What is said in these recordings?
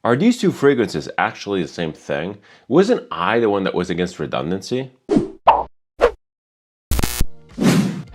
Are these two fragrances actually the same thing? Wasn't I the one that was against redundancy?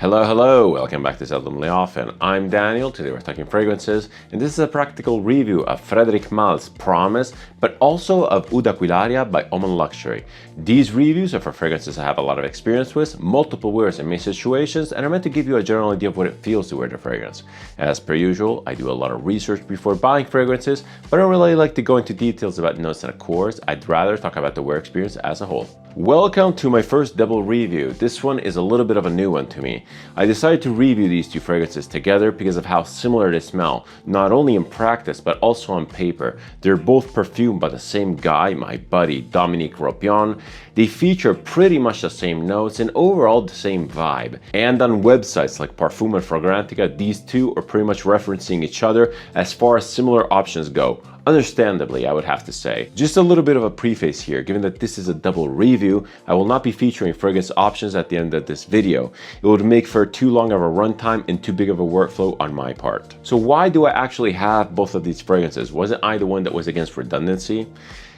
Hello, welcome back to Seldomly Often. I'm Daniel, today we're talking fragrances, and this is a practical review of Frederick Malle's Promise, but also of UDA Quaria by Oman Luxury. These reviews are for fragrances I have a lot of experience with, multiple wears in many situations, and are meant to give you a general idea of what it feels to wear the fragrance. As per usual, I do a lot of research before buying fragrances, but I don't really like to go into details about notes and accords. I'd rather talk about the wear experience as a whole. Welcome to my first double review. This one is a little bit of a new one to me. I decided to review these two fragrances together because of how similar they smell, not only in practice but also on paper. They're both perfumed by the same guy, my buddy Dominique Ropion. They feature pretty much the same notes and overall the same vibe. And on websites like Parfum and Fragrantica, these two are pretty much referencing each other as far as similar options go. Understandably, I would have to say. Just a little bit of a preface here, given that this is a double review, I will not be featuring fragrance options at the end of this video. It would make for too long of a runtime and too big of a workflow on my part. So why do I actually have both of these fragrances? Wasn't I the one that was against redundancy?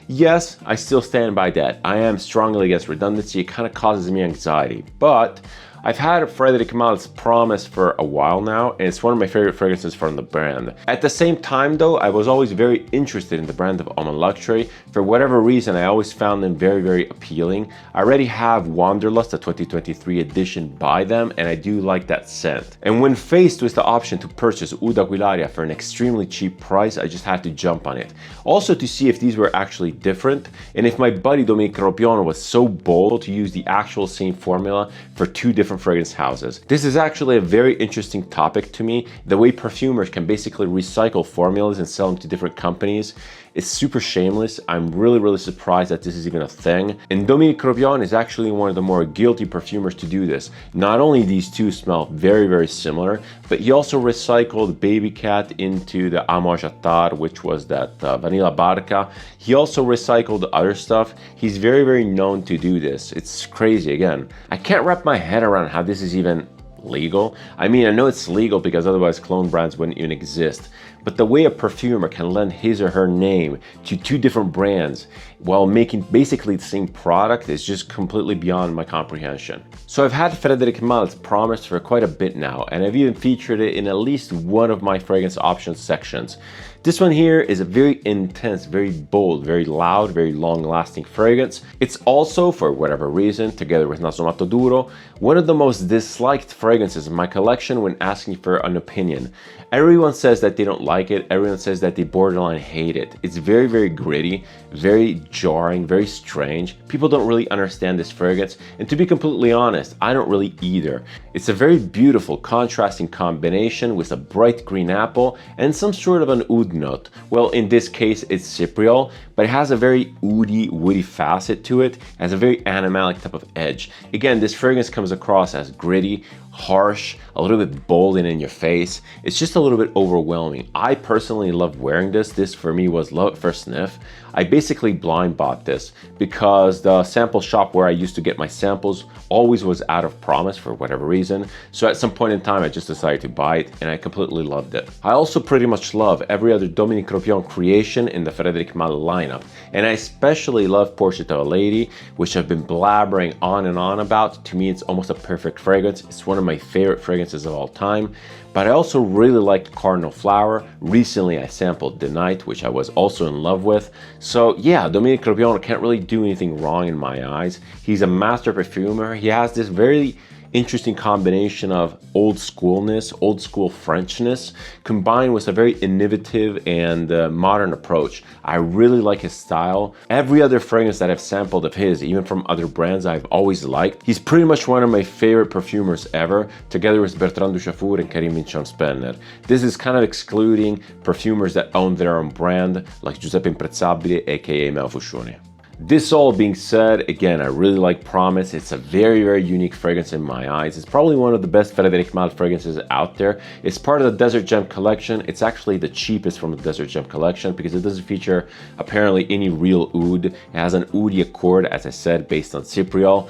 Yes, I still stand by that. I am strongly against redundancy. It kind of causes me anxiety, but I've had Frederick Malle's Promise for a while now, and it's one of my favorite fragrances from the brand. At the same time though, I was always very interested in the brand of Oman Luxury. For whatever reason, I always found them very appealing. I already have Wanderlust, the 2023 edition by them, and I do like that scent. And when faced with the option to purchase UDA Quaria for an extremely cheap price, I just had to jump on it. Also to see if these were actually different, and if my buddy Dominique Ropion was so bold to use the actual same formula for two different fragrance houses. This is actually a very interesting topic to me. The way perfumers can basically recycle formulas and sell them to different companies is super shameless. I'm really surprised that this is even a thing. And Dominique Ropion is actually one of the more guilty perfumers to do this. Not only these two smell very similar, but he also recycled Baby Cat into the Amouage Attar, which was that Vanilla Barca. He also recycled other stuff. He's very known to do this. It's crazy. Again, I can't wrap my head around how this is even legal. I mean, I know it's legal because otherwise clone brands wouldn't even exist, but the way a perfumer can lend his or her name to two different brands while making basically the same product is just completely beyond my comprehension. So I've had Frederick Malle's Promise for quite a bit now, and I've even featured it in at least one of my fragrance options sections. This one here is a very intense, very bold, very loud, very long-lasting fragrance. It's also, for whatever reason, together with Naso Matto Duro, one of the most disliked fragrances in my collection when asking for an opinion. Everyone says that they don't like it, everyone says that they borderline hate it. It's very gritty, very jarring, very strange. People don't really understand this fragrance, and to be completely honest, I don't really either. It's a very beautiful, contrasting combination with a bright green apple and some sort of an oud note. Well, in this case, it's cypriol, but it has a very woody facet to it, has a very animalic type of edge. Again, this fragrance comes across as gritty, harsh, a little bit bold and in your face. It's just a little bit overwhelming. I personally love wearing this. This for me was love at first sniff. I basically blind bought this because the sample shop where I used to get my samples always was out of Promise for whatever reason. So at some point in time, I just decided to buy it and I completely loved it. I also pretty much love every other Dominique Ropion creation in the Frederick Malle lineup. And I especially love Portrait of a Lady, which I've been blabbering on and on about. To me, it's almost a perfect fragrance. It's one of my favorite fragrances of all time. But I also really liked Cardinal Flower. Recently, I sampled The Night, which I was also in love with. So yeah, Dominique Ropion can't really do anything wrong in my eyes. He's a master perfumer. He has this very interesting combination of old schoolness, old school Frenchness, combined with a very innovative and modern approach. I really like his style. Every other fragrance that I've sampled of his, even from other brands, I've always liked. He's pretty much one of my favorite perfumers ever, together with Bertrand Duchaufour and Karim Vinchon-Spenner. This is kind of excluding perfumers that own their own brand, like Giuseppe Imprezzabile, aka Meo Fuscione. This all being said, again, I really like Promise. It's a very unique fragrance in my eyes. It's probably one of the best Frederick Malle fragrances out there. It's part of the Desert Gem collection. It's actually the cheapest from the Desert Gem collection because it doesn't feature apparently any real oud. It has an UDA Quaria, as I said, based on cypriol.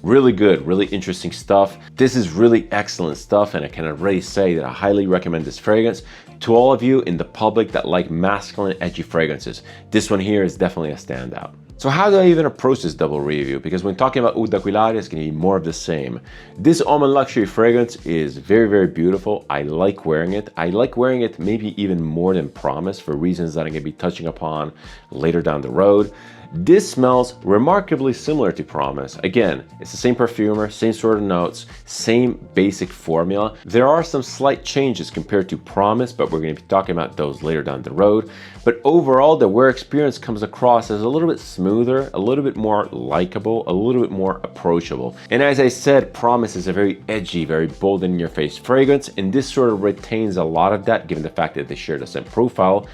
Really good, really interesting stuff. This is really excellent stuff, and I can already say that I highly recommend this fragrance To all of you in the public that like masculine, edgy fragrances, this one here is definitely a standout. So how do I even approach this double review? Because when talking about UDA Quaria, it's going to be more of the same. This Oman luxury fragrance is very, very beautiful. I like wearing it. I like wearing it maybe even more than Promise for reasons that I'm going to be touching upon later down the road. This smells remarkably similar to Promise. Again, it's the same perfumer, same sort of notes, same basic formula. There are some slight changes compared to Promise, but we're going to be talking about those later down the road. But overall, the wear experience comes across as a little bit smoother, a little bit more likable, a little bit more approachable. And as I said, Promise is a very edgy, very bold in your face fragrance, and this sort of retains a lot of that given the fact that they share the same profile.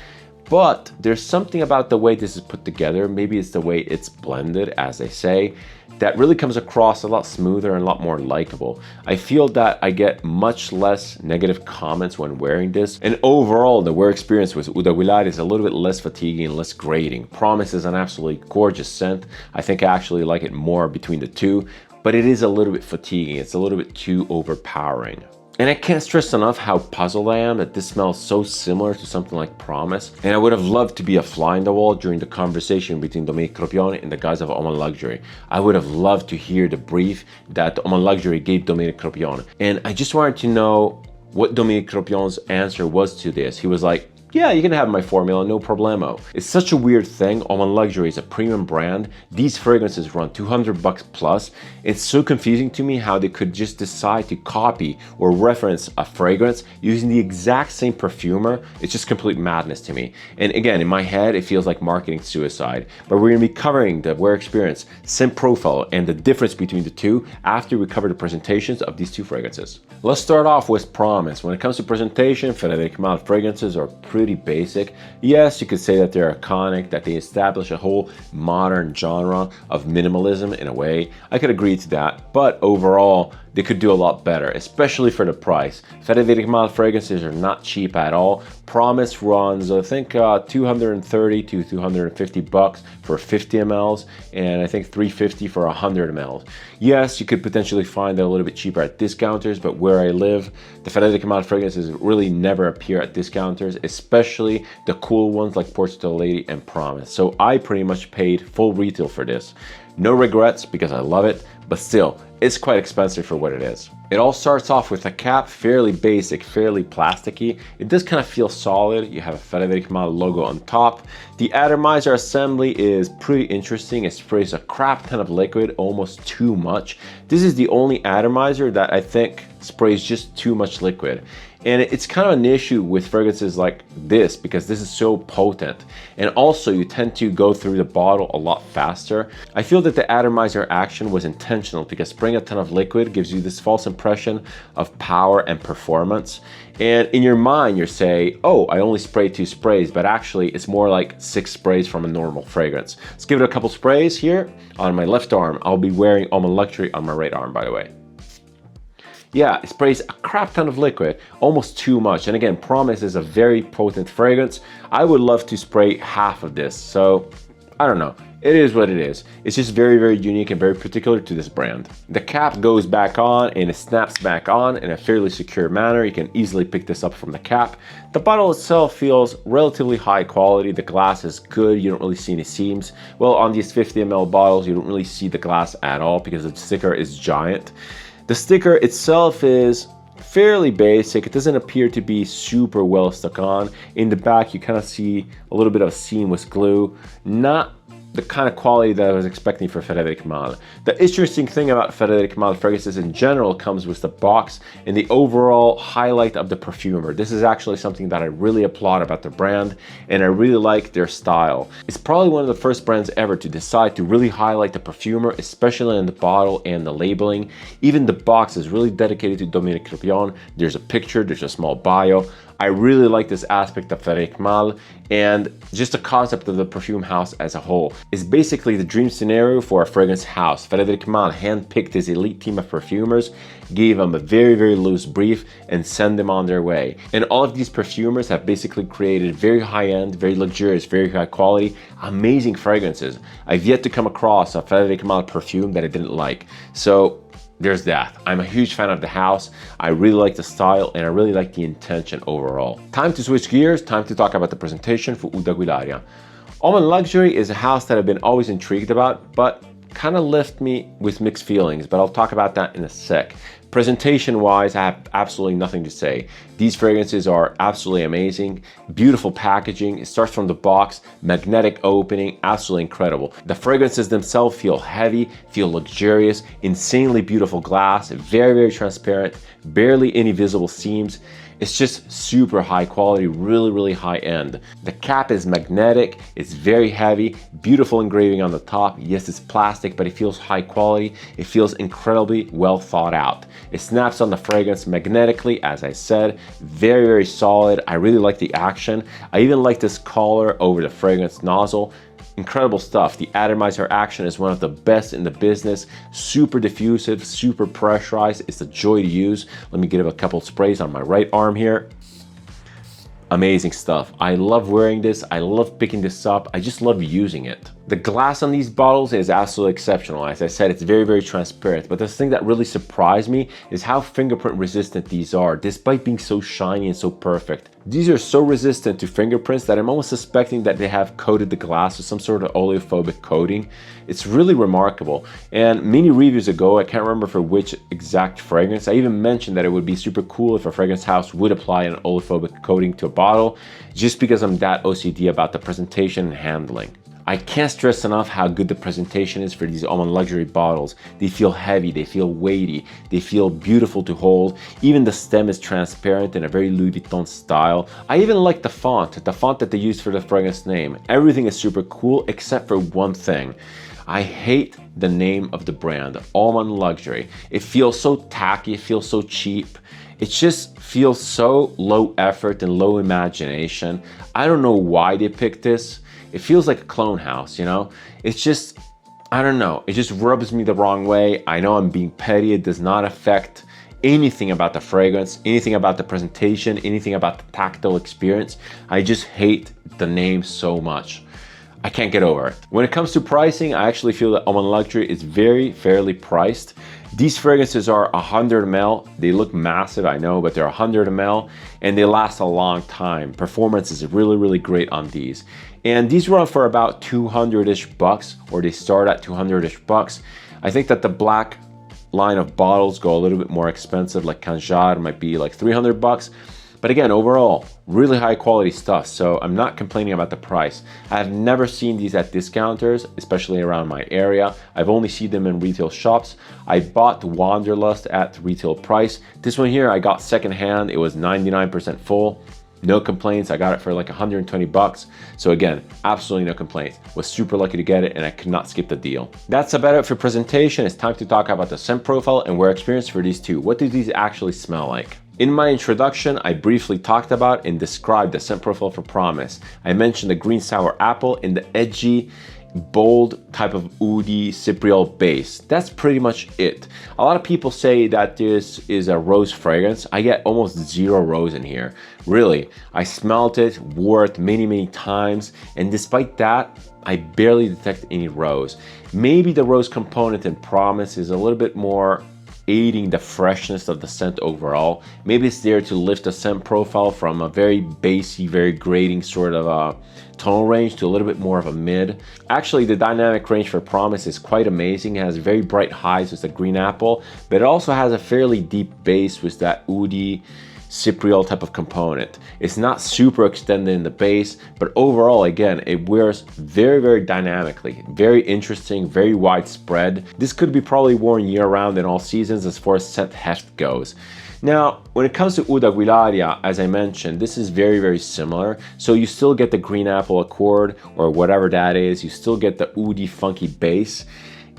But there's something about the way this is put together, maybe it's the way it's blended, as they say, that really comes across a lot smoother and a lot more likable. I feel that I get much less negative comments when wearing this, and overall the wear experience with UDA Quaria is a little bit less fatiguing and less grating. Promise is an absolutely gorgeous scent. I think I actually like it more between the two, but it is a little bit fatiguing. It's a little bit too overpowering. And I can't stress enough how puzzled I am that this smells so similar to something like Promise. And I would have loved to be a fly in the wall during the conversation between Dominique Cropion and the guys of Oman Luxury. I would have loved to hear the brief that Oman Luxury gave Dominique Cropion. And I just wanted to know what Dominique Cropion's answer was to this. He was like, yeah, you can have my formula, no problemo. It's such a weird thing. Oman Luxury is a premium brand. These fragrances run 200 bucks plus. It's so confusing to me how they could just decide to copy or reference a fragrance using the exact same perfumer. It's just complete madness to me. And again, in my head, it feels like marketing suicide. But we're gonna be covering the wear experience, scent profile, and the difference between the two after we cover the presentations of these two fragrances. Let's start off with Promise. When it comes to presentation, Frederick Malle fragrances are pretty basic. Yes, you could say that they're iconic, that they establish a whole modern genre of minimalism in a way. I could agree to that, but overall, they could do a lot better, especially for the price. Frederick Malle fragrances are not cheap at all. Promise runs, I think, 230 to 250 bucks for 50 mls, and I think 350 for 100 mls. Yes, you could potentially find it a little bit cheaper at discounters, but where I live, the Frederick Malle fragrances really never appear at discounters, especially the cool ones like Portrait of a Lady and Promise. So I pretty much paid full retail for this. No regrets because I love it, but still, it's quite expensive for what it is. It all starts off with a cap, fairly basic, fairly plasticky. It does kind of feel solid. You have a Frederick Malle logo on top. The atomizer assembly is pretty interesting. It sprays a crap ton of liquid, almost too much. This is the only atomizer that I think sprays just too much liquid. And it's kind of an issue with fragrances like this because this is so potent. And also you tend to go through the bottle a lot faster. I feel that the atomizer action was intentional because spraying a ton of liquid gives you this false impression of power and performance. And in your mind, you say, oh, I only sprayed 2 sprays, but actually it's more like 6 sprays from a normal fragrance. Let's give it a couple sprays here on my left arm. I'll be wearing Oman Luxury on my right arm, by the way. Yeah, it sprays a crap ton of liquid, almost too much. And again, Promise is a very potent fragrance. I would love to spray half of this. So, I don't know. It is what it is. It's just very, very unique and very particular to this brand. The cap goes back on and it snaps back on in a fairly secure manner. You can easily pick this up from the cap. The bottle itself feels relatively high quality. The glass is good. You don't really see any seams. Well, on these 50 ml bottles, you don't really see the glass at all because the sticker is giant. The sticker itself is fairly basic. It doesn't appear to be super well stuck on. In the back, you kind of see a little bit of a seam with glue. Not the kind of quality that I was expecting for Frederick Malle. The interesting thing about Frederick Malle fragrances in general comes with the box and the overall highlight of the perfumer. This is actually something that I really applaud about the brand, and I really like their style. It's probably one of the first brands ever to decide to really highlight the perfumer, especially in the bottle and the labeling. Even the box is really dedicated to Dominique Cropion. There's a picture, there's a small bio. I really like this aspect of Frederick Malle, and just the concept of the perfume house as a whole. It's basically the dream scenario for a fragrance house. Frederick Malle handpicked his elite team of perfumers, gave them a very, very loose brief, and sent them on their way. And all of these perfumers have basically created very high-end, very luxurious, very high quality, amazing fragrances. I've yet to come across a Frederick Malle perfume that I didn't like. So there's that. I'm a huge fan of the house. I really like the style and I really like the intention overall. Time to switch gears, time to talk about the presentation for UDA Quaria. Oman Luxury is a house that I've been always intrigued about, but kind of left me with mixed feelings, but I'll talk about that in a sec. Presentation wise, I have absolutely nothing to say. These fragrances are absolutely amazing. Beautiful packaging. It starts from the box, magnetic opening, absolutely incredible. The fragrances themselves feel heavy, feel luxurious, insanely beautiful glass, very, very transparent, barely any visible seams. It's just super high quality, really, really high end. The cap is magnetic, it's very heavy, beautiful engraving on the top. Yes, it's plastic, but it feels high quality. It feels incredibly well thought out. It snaps on the fragrance magnetically, as I said, very, very solid. I really like the action. I even like this collar over the fragrance nozzle. Incredible stuff. The atomizer action is one of the best in the business. Super diffusive, super pressurized. It's a joy to use. Let me give a couple sprays on my right arm here. Amazing stuff. I love wearing this. I love picking this up. I just love using it. The glass on these bottles is absolutely exceptional. As I said, it's very, very transparent. But the thing that really surprised me is how fingerprint resistant these are, despite being so shiny and so perfect. These are so resistant to fingerprints that I'm almost suspecting that they have coated the glass with some sort of oleophobic coating. It's really remarkable. And many reviews ago, I can't remember for which exact fragrance, I even mentioned that it would be super cool if a fragrance house would apply an oleophobic coating to a bottle, just because I'm that OCD about the presentation and handling. I can't stress enough how good the presentation is for these Oman Luxury bottles. They feel heavy, they feel weighty, they feel beautiful to hold. Even the stem is transparent in a very Louis Vuitton style. I even like the font that they use for the fragrance name. Everything is super cool except for one thing. I hate the name of the brand, Oman Luxury. It feels so tacky, it feels so cheap. It just feels so low effort and low imagination. I don't know why they picked this. It feels like a clone house, you know? It's just, I don't know. It just rubs me the wrong way. I know I'm being petty. It does not affect anything about the fragrance, anything about the presentation, anything about the tactile experience. I just hate the name so much. I can't get over it. When it comes to pricing, I actually feel that Oman Luxury is very fairly priced. These fragrances are 100 ml. They look massive, I know, but they're 100 ml and they last a long time. Performance is really, really great on these. And these run for about 200-ish bucks, or they start at 200-ish bucks. I think that the black line of bottles go a little bit more expensive, like Kanjar might be like 300 bucks. But again, overall, really high quality stuff, so I'm not complaining about the price. I've never seen these at discounters, especially around my area. I've only seen them in retail shops. I bought Wanderlust at retail price. This one here I got secondhand. It was 99% full. No complaints. I got it for like 120 bucks. So again, absolutely no complaints. Was super lucky to get it and I could not skip the deal. That's about it for presentation. It's time to talk about the scent profile and wear experience for these two. What do these actually smell like? In my introduction, I briefly talked about and described the scent profile for Promise. I mentioned the green sour apple and the edgy, bold type of oudi cypriol base. That's pretty much it. A lot of people say that this is a rose fragrance. I get almost zero rose in here. Really, I smelled it, wore it many times, and despite that, I barely detect any rose. Maybe the rose component in Promise is a little bit more aiding the freshness of the scent overall. Maybe it's there to lift the scent profile from a very bassy, very grating sort of a tone range to a little bit more of a mid. Actually, the dynamic range for Promise is quite amazing. It has very bright highs with the green apple, but it also has a fairly deep bass with that oudi cypriol type of component. It's not super extended in the base, but overall, again, it wears very dynamically, very interesting, very widespread. This could be probably worn year-round in all seasons as far as scent heft goes. Now, when it comes to UDA Quaria, as I mentioned, this is very similar. So you still get the green apple accord or whatever that is. You still get the oudi funky bass.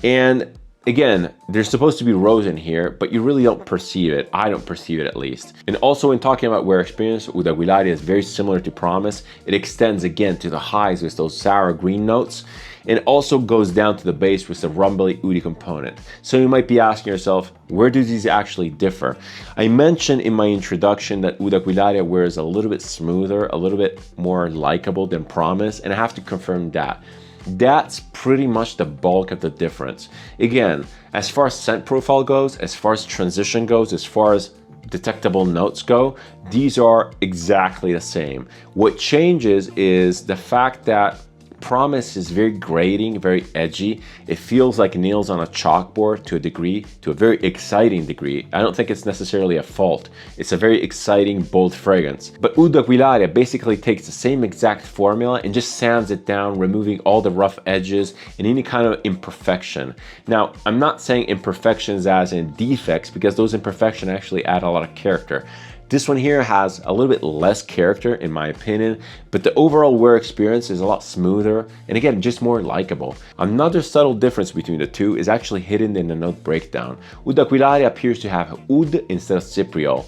And again, there's supposed to be rose in here, but you really don't perceive it. I don't perceive it at least. And also when talking about wear experience, UDA Quaria is very similar to Promise. It extends again to the highs with those sour green notes, and also goes down to the base with the rumbly oudi component. So you might be asking yourself, where do these actually differ? I mentioned in my introduction that UDA Quaria wears a little bit smoother, a little bit more likable than Promise, and I have to confirm that. That's pretty much the bulk of the difference. Again, as far as scent profile goes, as far as transition goes, as far as detectable notes go, these are exactly the same. What changes is the fact that Promise is very grating, very edgy. It feels like nails on a chalkboard to a degree, to a very exciting degree. I don't think it's necessarily a fault. It's a very exciting, bold fragrance. But UDA Quaria basically takes the same exact formula and just sands it down, removing all the rough edges and any kind of imperfection. Now, I'm not saying imperfections as in defects, because those imperfections actually add a lot of character. This one here has a little bit less character in my opinion, but the overall wear experience is a lot smoother and again, just more likable. Another subtle difference between the two is actually hidden in the note breakdown. UDA Quaria appears to have oud instead of cypriol.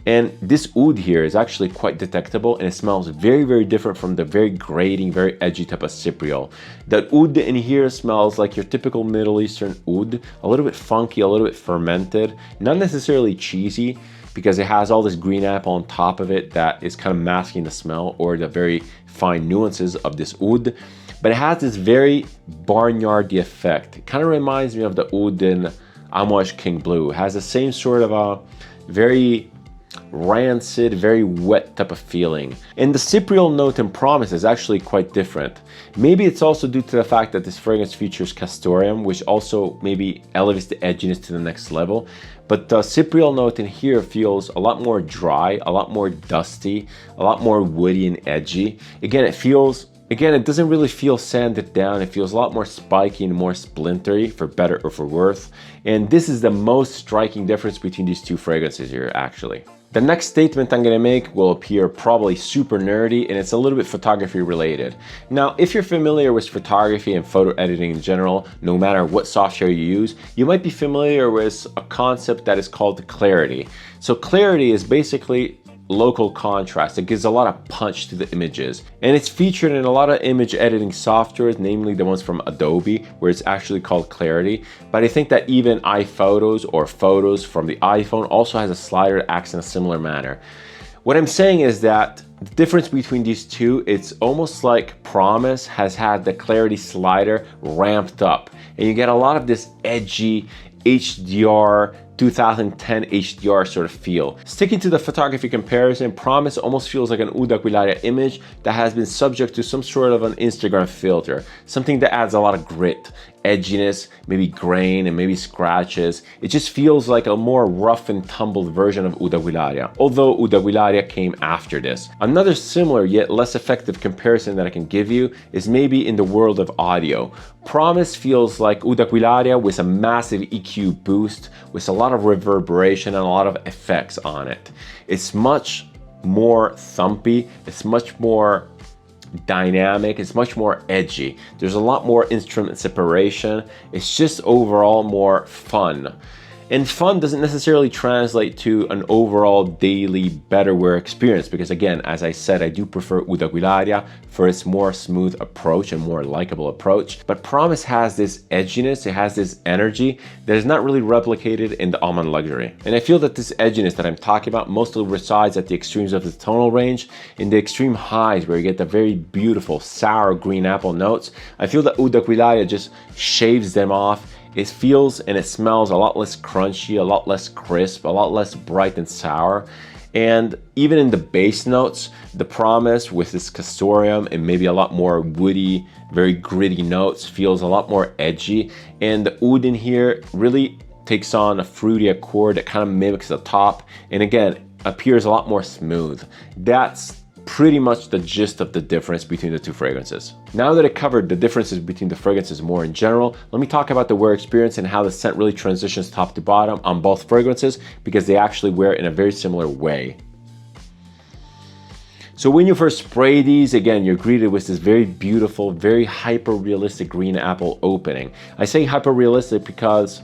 And this oud here is actually quite detectable and it smells very, very different from the very grating, very edgy type of cypriol. That oud in here smells like your typical Middle Eastern oud, a little bit funky, a little bit fermented, not necessarily cheesy, because it has all this green apple on top of it that is kind of masking the smell or the very fine nuances of this oud. But it has this very barnyardy effect. It kind of reminds me of the oud in Amouage King Blue. It has the same sort of a very rancid, very wet type of feeling. And the cypriol note in Promise is actually quite different. Maybe it's also due to the fact that this fragrance features castoreum, which also maybe elevates the edginess to the next level. But the cypriol note in here feels a lot more dry, a lot more dusty, a lot more woody and edgy. Again, it doesn't really feel sanded down. It feels a lot more spiky and more splintery, for better or for worse. And this is the most striking difference between these two fragrances here, actually. The next statement I'm gonna make will appear probably super nerdy, and it's a little bit photography related. Now, if you're familiar with photography and photo editing in general, no matter what software you use, you might be familiar with a concept that is called clarity. So clarity is basically local contrast. It gives a lot of punch to the images, and it's featured in a lot of image editing softwares, namely the ones from Adobe, where it's actually called clarity. But I think that even iPhotos or photos from the iPhone also has a slider that acts in a similar manner. What I'm saying is that the difference between these two, it's almost like Promise has had the clarity slider ramped up, and you get a lot of this edgy HDR, 2010 HDR sort of feel. Sticking to the photography comparison, Promise almost feels like an UDA Quaria image that has been subject to some sort of an Instagram filter, something that adds a lot of grit, edginess, maybe grain, and maybe scratches. It just feels like a more rough and tumbled version of UDA Quaria, although UDA Quaria came after this. Another similar yet less effective comparison that I can give you is maybe in the world of audio. Promise feels like UDA Quaria with a massive EQ boost, with a lot of reverberation and a lot of effects on it. It's much more thumpy, it's much more dynamic, it's much more edgy. There's a lot more instrument separation. It's just overall more fun. And fun doesn't necessarily translate to an overall daily better wear experience, because again, as I said, I do prefer UDA Quaria for its more smooth approach and more likable approach. But Promise has this edginess, it has this energy that is not really replicated in the Oman Luxury. And I feel that this edginess that I'm talking about mostly resides at the extremes of the tonal range. In the extreme highs, where you get the very beautiful sour green apple notes, I feel that UDA Quaria just shaves them off. It feels and it smells a lot less crunchy, a lot less crisp, a lot less bright and sour. And even in the base notes, the Promise with this castoreum and maybe a lot more woody, very gritty notes feels a lot more edgy. And the oud in here really takes on a fruity accord that kind of mimics the top, and again, appears a lot more smooth. That's pretty much the gist of the difference between the two fragrances. Now that I covered the differences between the fragrances more in general, let me talk about the wear experience and how the scent really transitions top to bottom on both fragrances, because they actually wear in a very similar way. So when you first spray these, again, you're greeted with this very beautiful, very hyper-realistic green apple opening. I say hyper-realistic because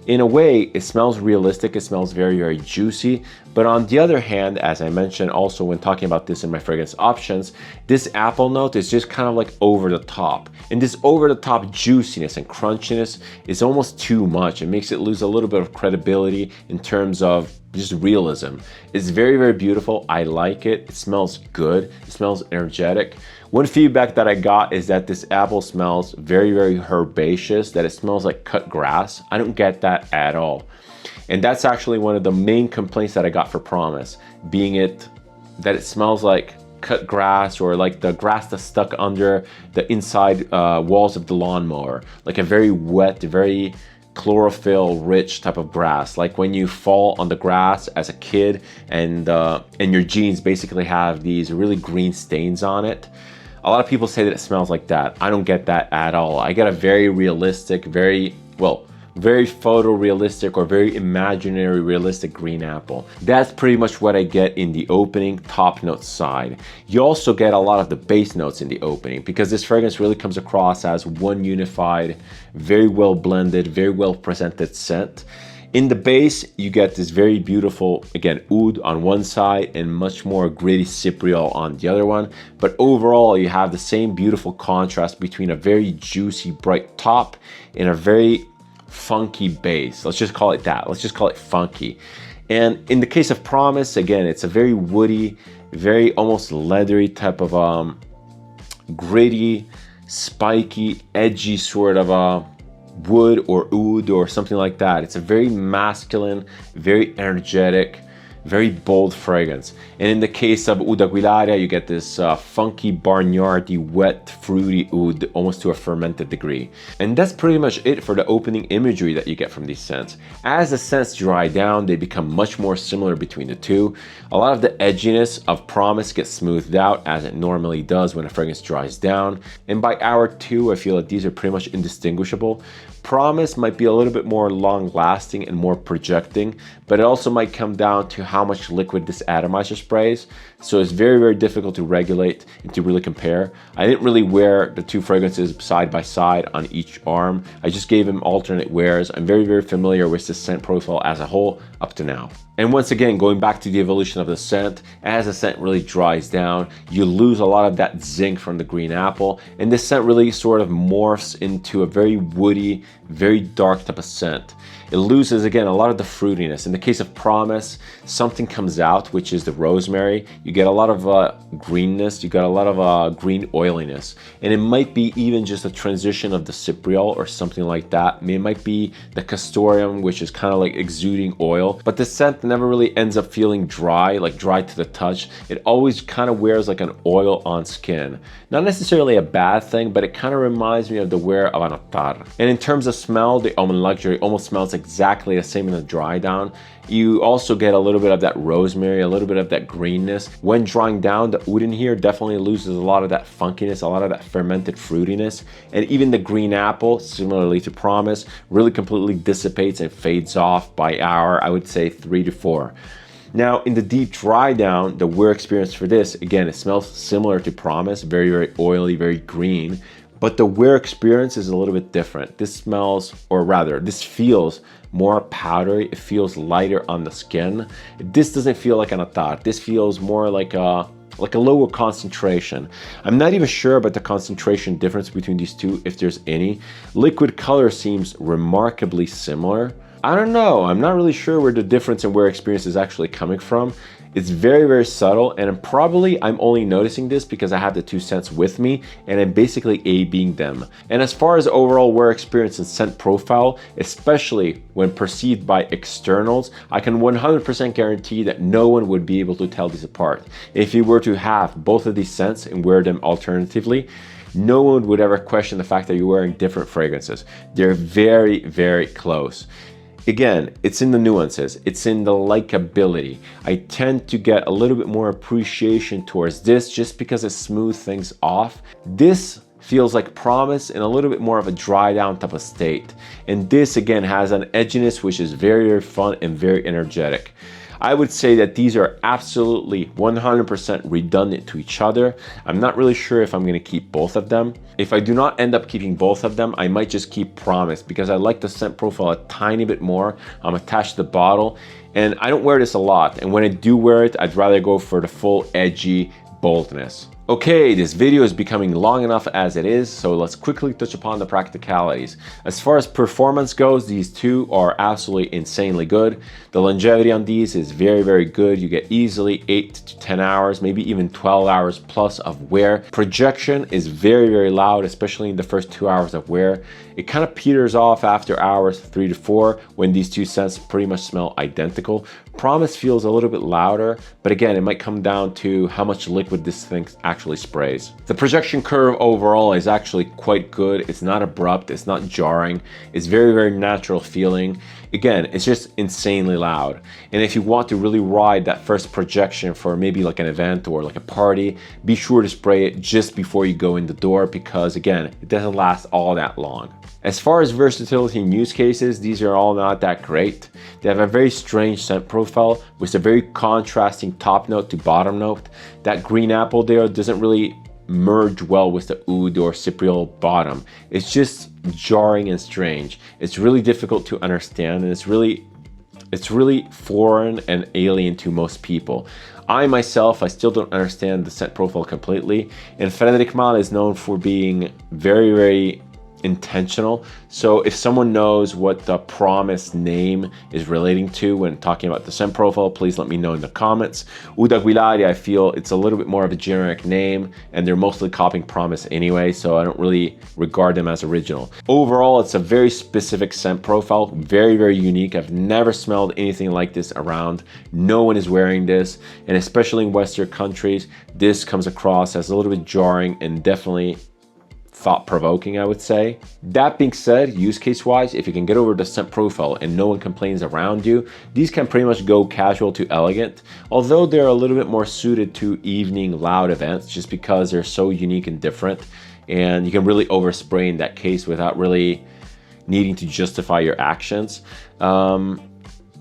in a way, it smells realistic, it smells very, very juicy. But on the other hand, as I mentioned also when talking about this in my fragrance options, this apple note is just kind of like over the top. And this over the top juiciness and crunchiness is almost too much. It makes it lose a little bit of credibility in terms of just realism. It's very, very beautiful. I like it. It smells good. It smells energetic. One feedback that I got is that this apple smells very, very herbaceous, that it smells like cut grass. I don't get that at all. And that's actually one of the main complaints that I got for Promise, being that it smells like cut grass, or like the grass that's stuck under the inside walls of the lawnmower, like a very wet, very chlorophyll rich type of grass, like when you fall on the grass as a kid and your jeans basically have these really green stains on it. A lot of people say that it smells like that. I don't get that at all. I get a very realistic, very photorealistic or very imaginary realistic green apple. That's pretty much what I get in the opening top note side. You also get a lot of the base notes in the opening, because this fragrance really comes across as one unified, very well blended, very well presented scent. In the base, you get this very beautiful, again, oud on one side and much more gritty cypriol on the other one. But overall, you have the same beautiful contrast between a very juicy, bright top and a very funky base. Let's just call it that. Let's just call it funky. And in the case of Promise, again, it's a very woody, very almost leathery type of gritty, spiky, edgy sort of wood or oud or something like that. It's a very masculine, very energetic, very bold fragrance. And in the case of UDA Quaria, you get this funky, barnyardy, wet, fruity oud, almost to a fermented degree. And that's pretty much it for the opening imagery that you get from these scents. As the scents dry down, they become much more similar between the two. A lot of the edginess of Promise gets smoothed out, as it normally does when a fragrance dries down. And by hour 2, I feel that these are pretty much indistinguishable. Promise might be a little bit more long lasting and more projecting, but it also might come down to how much liquid this atomizer sprays. So it's very, very difficult to regulate and to really compare. I didn't really wear the two fragrances side by side on each arm. I just gave them alternate wears. I'm very, very familiar with the scent profile as a whole up to now. And once again, going back to the evolution of the scent, as the scent really dries down, you lose a lot of that zinc from the green apple, and this scent really sort of morphs into a very woody, very dark type of scent. It loses, again, a lot of the fruitiness. In the case of Promise, something comes out, which is the rosemary. You get a lot of greenness, you got a lot of green oiliness, and it might be even just a transition of the cypriol or something like that. I mean, it might be the castoreum, which is kind of like exuding oil, but the scent never really ends up feeling dry, like dry to the touch. It always kind of wears like an oil on skin. Not necessarily a bad thing, but it kind of reminds me of the wear of an attar. And in terms of smell, the Oman Luxury almost smells exactly the same in the dry down. You also get a little bit of that rosemary, a little bit of that greenness. When drying down, the oud in here definitely loses a lot of that funkiness, a lot of that fermented fruitiness. And even the green apple, similarly to Promise, really completely dissipates and fades off by hour, I would say 3 to 4. Now, in the deep dry down, the wear experience for this, again, it smells similar to Promise, very, very oily, very green. But the wear experience is a little bit different. This smells, or rather, this feels more powdery. It feels lighter on the skin. This doesn't feel like an attar. This feels more like a lower concentration. I'm not even sure about the concentration difference between these two, if there's any. Liquid color seems remarkably similar. I don't know. I'm not really sure where the difference in wear experience is actually coming from. It's very, very subtle, and I'm only noticing this because I have the two scents with me and I'm basically A-Bing them. And as far as overall wear experience and scent profile, especially when perceived by externals, I can 100% guarantee that no one would be able to tell these apart. If you were to have both of these scents and wear them alternatively, no one would ever question the fact that you're wearing different fragrances. They're very, very close. Again, it's in the nuances, it's in the likability. I tend to get a little bit more appreciation towards this just because it smooths things off. This feels like Promise in a little bit more of a dry down type of state. And this again has an edginess which is very, very fun and very energetic. I would say that these are absolutely 100% redundant to each other. I'm not really sure if I'm going to keep both of them. If I do not end up keeping both of them, I might just keep Promise because I like the scent profile a tiny bit more. I'm attached to the bottle and I don't wear this a lot. And when I do wear it, I'd rather go for the full edgy boldness. Okay, this video is becoming long enough as it is, so let's quickly touch upon the practicalities. As far as performance goes, these two are absolutely insanely good. The longevity on these is very, very good. You get easily 8 to 10 hours, maybe even 12 hours plus of wear. Projection is very, very loud, especially in the first 2 hours of wear. It kind of peters off after hours 3 to 4 when these two scents pretty much smell identical. Promise feels a little bit louder, but again, it might come down to how much liquid this thing actually sprays. The projection curve overall is actually quite good. It's not abrupt, it's not jarring. It's very, very natural feeling. Again, it's just insanely loud. And if you want to really ride that first projection for maybe like an event or like a party, be sure to spray it just before you go in the door because again, it doesn't last all that long. As far as versatility and use cases, these are all not that great. They have a very strange scent profile with a very contrasting top note to bottom note. That green apple there doesn't really merge well with the oud or cypriol bottom. It's just jarring and strange. It's really difficult to understand and it's really foreign and alien to most people. I myself, I still don't understand the scent profile completely, and Frederick Malle is known for being very, very intentional. So if someone knows what the Promise name is relating to when talking about the scent profile, please let me know in the comments. UDA Quaria, I feel it's a little bit more of a generic name and they're mostly copying Promise anyway, so I don't really regard them as original. Overall, it's a very specific scent profile, very, very unique. I've never smelled anything like this around. No one is wearing this, and especially in Western countries, this comes across as a little bit jarring and definitely thought-provoking, I would say. That being said, use case wise, if you can get over the scent profile and no one complains around you, these can pretty much go casual to elegant, although they're a little bit more suited to evening loud events just because they're so unique and different, and you can really overspray in that case without really needing to justify your actions.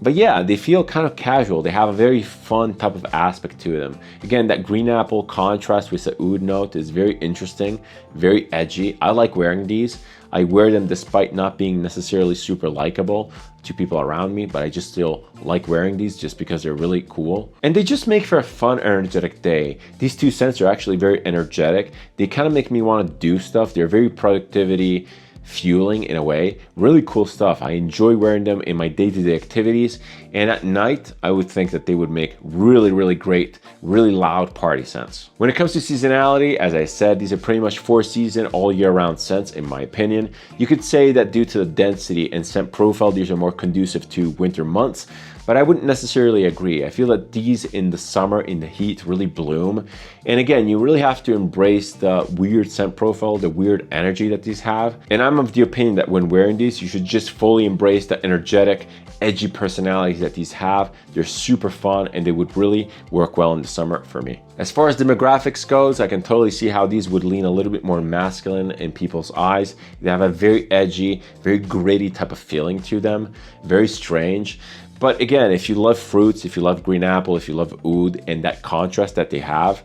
But yeah, they feel kind of casual. They have a very fun type of aspect to them. Again, that green apple contrast with the oud note is very interesting, very edgy. I like wearing these. I wear them despite not being necessarily super likable to people around me, but I just still like wearing these just because they're really cool. And they just make for a fun, energetic day. These two scents are actually very energetic. They kind of make me want to do stuff. They're very productivity fueling in a way. Really cool stuff. I enjoy wearing them in my day-to-day activities, and at night I would think that they would make really, really great, really loud party scents. When it comes to seasonality, as I said, these are pretty much 4-season all year round scents in my opinion. You could say that due to the density and scent profile, these are more conducive to winter months, but I wouldn't necessarily agree. I feel that these in the summer, in the heat, really bloom. And again, you really have to embrace the weird scent profile, the weird energy that these have. And I'm of the opinion that when wearing these, you should just fully embrace the energetic, edgy personalities that these have. They're super fun and they would really work well in the summer for me. As far as demographics goes, I can totally see how these would lean a little bit more masculine in people's eyes. They have a very edgy, very gritty type of feeling to them, very strange. But again, if you love fruits, if you love green apple, if you love oud and that contrast that they have,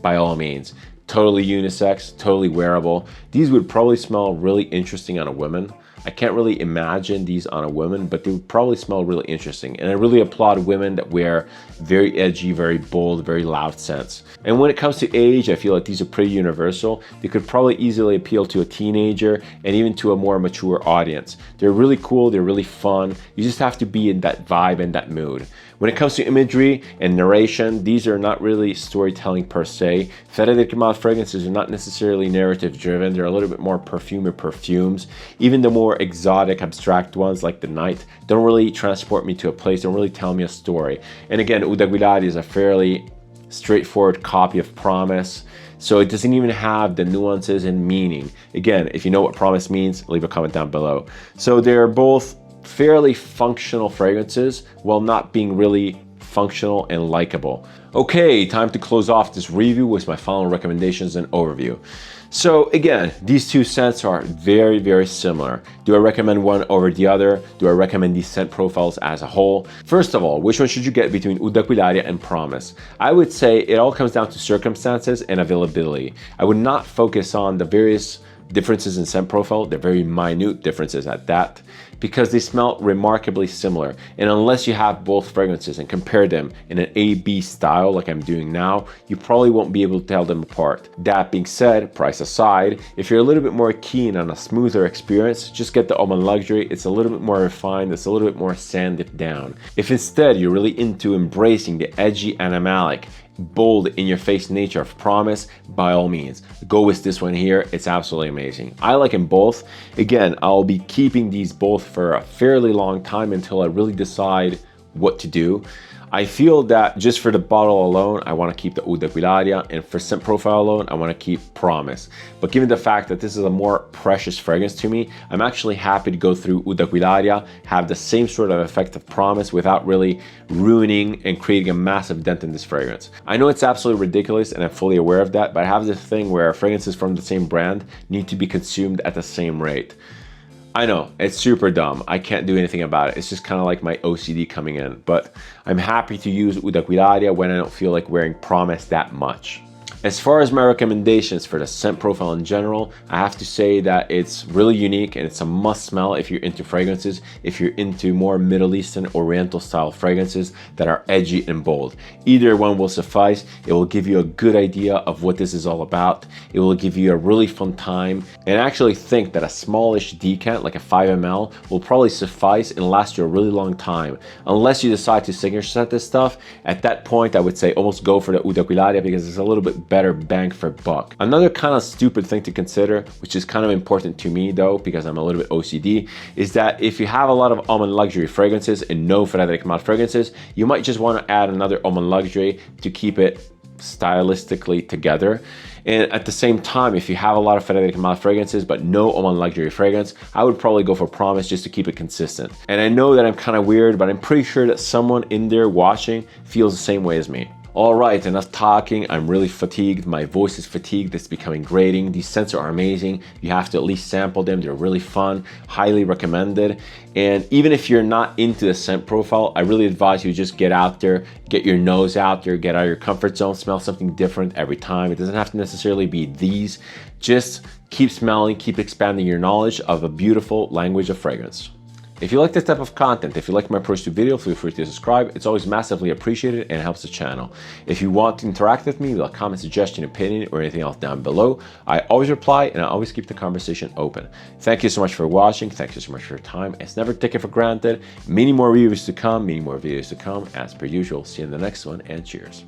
by all means, totally unisex, totally wearable. These would probably smell really interesting on a woman. I can't really imagine these on a woman, but they would probably smell really interesting. And I really applaud women that wear very edgy, very bold, very loud scents. And when it comes to age, I feel like these are pretty universal. They could probably easily appeal to a teenager and even to a more mature audience. They're really cool, they're really fun. You just have to be in that vibe and that mood. When it comes to imagery and narration, these are not really storytelling per se. Frederick Malle fragrances are not necessarily narrative driven. They're a little bit more perfumes. Even the more exotic, abstract ones like the night don't really transport me to a place, don't really tell me a story. And again, UDA Quaria is a fairly straightforward copy of Promise, so it doesn't even have the nuances and meaning. Again, if you know what Promise means, leave a comment down below. So they're both fairly functional fragrances while not being really functional and likable. Okay, time to close off this review with my final recommendations and overview. So again, these two scents are very, very similar. Do I recommend one over the other? Do I recommend these scent profiles as a whole? First of all, which one should you get between UDA Quaria and Promise? I would say it all comes down to circumstances and availability. I would not focus on the various differences in scent profile. They're very minute differences at that, because they smell remarkably similar. And unless you have both fragrances and compare them in an A/B style like I'm doing now, you probably won't be able to tell them apart. That being said, price aside, if you're a little bit more keen on a smoother experience, just get the Oman Luxury. It's a little bit more refined, it's a little bit more sanded down. If instead you're really into embracing the edgy, animalic, bold, in your face nature of Promise, by all means go with this one here. It's absolutely amazing. I like them both. Again, I'll be keeping these both for a fairly long time until I really decide what to do. I feel that just for the bottle alone, I want to keep the UDA Quaria, and for scent profile alone, I want to keep Promise. But given the fact that this is a more precious fragrance to me, I'm actually happy to go through UDA Quaria, have the same sort of effect of Promise without really ruining and creating a massive dent in this fragrance. I know it's absolutely ridiculous and I'm fully aware of that, but I have this thing where fragrances from the same brand need to be consumed at the same rate. I know, it's super dumb. I can't do anything about it. It's just kind of like my OCD coming in. But I'm happy to use UDA Quaria when I don't feel like wearing Promise that much. As far as my recommendations for the scent profile in general, I have to say that it's really unique and it's a must smell if you're into fragrances, if you're into more Middle Eastern Oriental style fragrances that are edgy and bold. Either one will suffice. It will give you a good idea of what this is all about. It will give you a really fun time, and I actually think that a smallish decant like a 5 ml will probably suffice and last you a really long time. Unless you decide to signature set this stuff, at that point I would say almost go for the UDA Quaria because it's a little bit better bang for buck. Another kind of stupid thing to consider, which is kind of important to me though, because I'm a little bit OCD, is that if you have a lot of Oman Luxury fragrances and no Frederick Malle fragrances, you might just want to add another Oman Luxury to keep it stylistically together. And at the same time, if you have a lot of Frederick Malle fragrances but no Oman Luxury fragrance, I would probably go for Promise just to keep it consistent. And I know that I'm kind of weird, but I'm pretty sure that someone in there watching feels the same way as me. All right, enough talking. I'm really fatigued. My voice is fatigued. It's becoming grating. These scents are amazing. You have to at least sample them. They're really fun, highly recommended. And even if you're not into the scent profile, I really advise you just get out there, get your nose out there, get out of your comfort zone, smell something different every time. It doesn't have to necessarily be these. Just keep smelling, keep expanding your knowledge of a beautiful language of fragrance. If you like this type of content, if you like my approach to video, feel free to subscribe. It's always massively appreciated and helps the channel. If you want to interact with me with a comment, suggestion, opinion, or anything else down below, I always reply and I always keep the conversation open. Thank you so much for watching. Thank you so much for your time. It's never taken for granted. Many more reviews to come, many more videos to come. As per usual, see you in the next one, and cheers.